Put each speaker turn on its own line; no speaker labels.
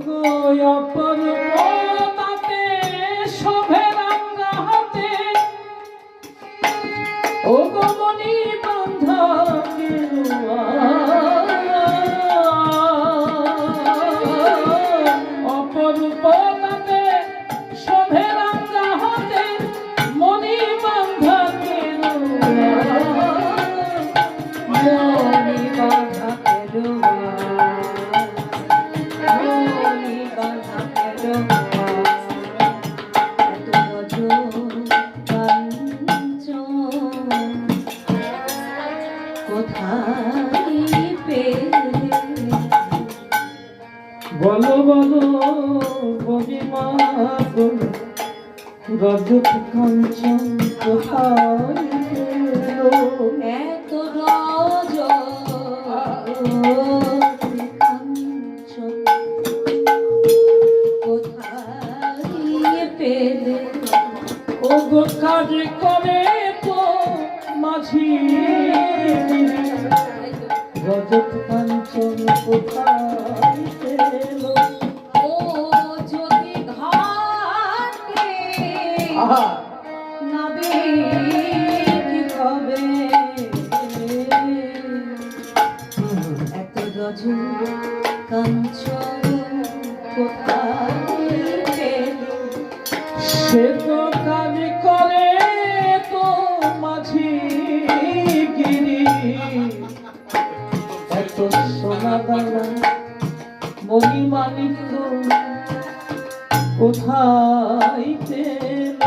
গো অপরূপ তাতে শোভে রাঙ্গা হাতে ও গো মনি বান্ধা অপরূপ তাতে শোভে রাঙ্গা হাতে মনি বান্ধা
মনি বাঁধা
বলো বলো বলিমা গো রজত কাঞ্চন কোথায় পেল
এত কাঞ্চন কোথায় পেলে
ও গো কাজ করে তো মাঝি রজত কাঞ্চন কোথায় পেল
ও যদি ঘাটে নাবে কি হবে এত রজত কাঞ্চন কোথায় পেলে
সে তো কাজ করে তো মাঝি গিরি এত সোনা দানা মণিমাণিক্য কোথায় পেল